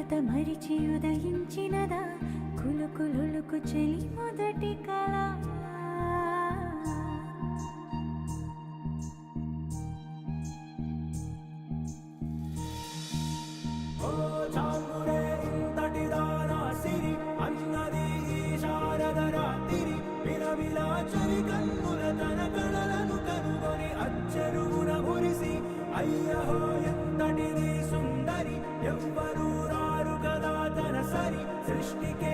మమత మరిచి ఉదయించినదా కులుకులులుకు చెలి మొదటి కళ చాంగుడే ఇంతటి దానా సిరి అన్నది ఈ శారద రాత్రి విలవిలా చలి కన్నుల తన కళలను కనుగొని అచ్చెరుగున మురిసి అయ్యహో ఎంతటిది సుందరి ఎవ్వరూ రారు కదా తన సరి సృష్టికే